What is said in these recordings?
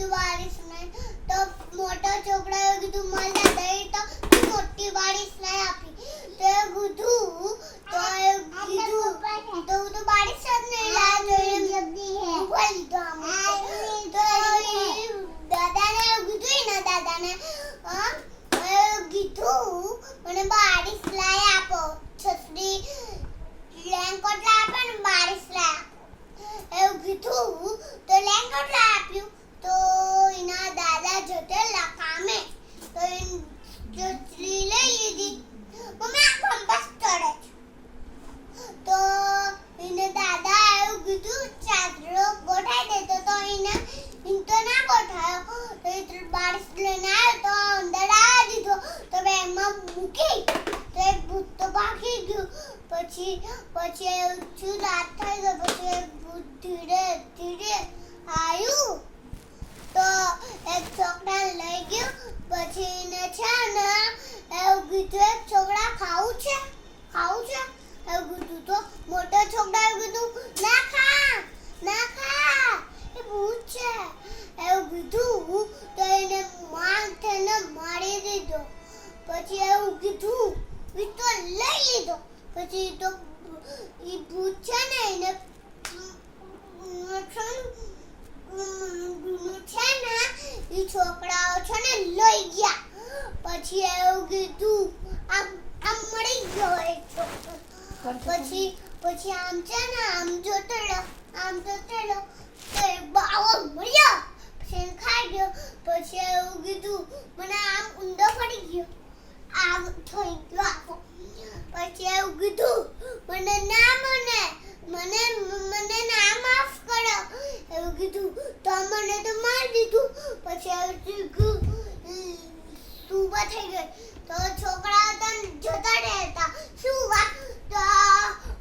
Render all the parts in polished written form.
કીધું બારીશ નહીં તો મોટો છોકરાએ કીધું મને દઈ તો મોટી બારીશ નહીં આપી તો એ કીધું તો બારીશ જ નહીં લાવ્યો જલ્દી હે બોલ તો દાદાને કીધું ને દાદાને કીધું મને બારીશ લાવી આપો છત્રી રેનકોટ આપે ને બારીશ લાવી એવું કીધું તો રેનકોટ આપ્યું તો એના દાદા જતેલા કામે તો છત્રી લઈ લીધી મમ્મી આ કંપાસ ચડે તો એને દાદા એવું કીધું ચાદરો ગોઠાઈ દેતો તો એને તો ના ગોઠાયો તો એ બારીશ લઈને આવ્યો તો અંદર આવી દીધો તો બેગમાં મૂકી તો એક ભૂત તો ભાગી ગયું પછી શું રાત થઈ ગઈ પછી એક ભૂત ધીરે ધીરે આવ્યું તો એક છોકરા લઈ ગયું પછી એને છે ને એવું કીધું એક છોકરા ખાવું છે એવું કીધું તો મોટો છોકરા એવું કીધું ના ખા એ ભૂત છે એવું કીધું તો એને માથેને મારી દીધો પછી એવું કીધું એ તો લઈ લીધો પછી તો એ ભૂત છે ને એને છે ને એ છોકરાઓ છે ને લઈ ગયા પછી એવું કીધું આમ મળી ગયો એક છોકરો પછી આમ છે ને આમ જોતો રહ્યો તો એક બાવો મળ્યો પછી ખાઈ ગયો પછી એવું કીધું મને આમ ઊંધો પડી ગયો આમ થઈ ગયો આખો પછી એવું કીધું મને ના માફ કરો એવું કીધું તો મને તો મારી દીધું પછી એવું કીધું સુબહ થઈ ગઈ તો છોકરા તો જતા રહેતા શું વાત તો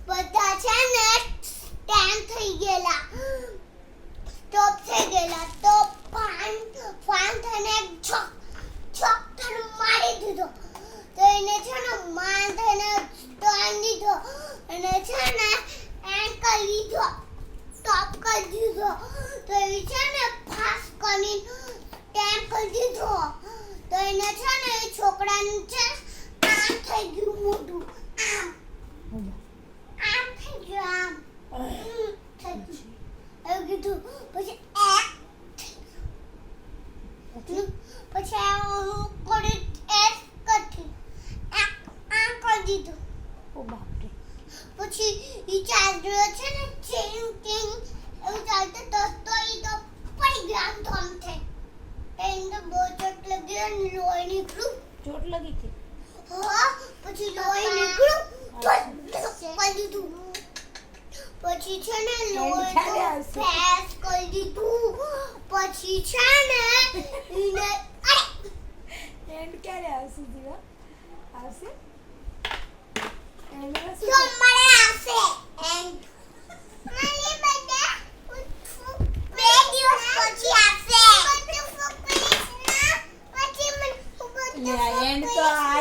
બધા છે ને સ્ટેન્ડ થઈ ગયેલા સ્ટોપ થઈ ગયેલા તો ફાન થઈને છોક મારી દીધો તો એને છે ને માર થઈને સ્ટોન દીધો અને છે ને એન્ડ કરી દીધો સ્ટોપ કરી દીધો તો એ છે ને ફાસ કરીને સ્ટેન્ડ કરી દીધો તો એને છે ને એ છોકરાને છે આમ થઈ ગયું મોટું આમ થઈ ગયું એવું કીધું પછી આમ કરી દીધું પછી ઈ ચાદરો છે ને ચેન એવું ચાલતું તો ઈ તો પડી ગયો આમ તો આમ થઈ એને તો બહુ ચોટ લગી અને લોહી નીકળ્યું ચોટ લગી હતી હા પછી લોહી નીકળ્યું કરી દીધું પછી છે ને લોહી તો ફેસ કરી દીધું પછી છે ને એને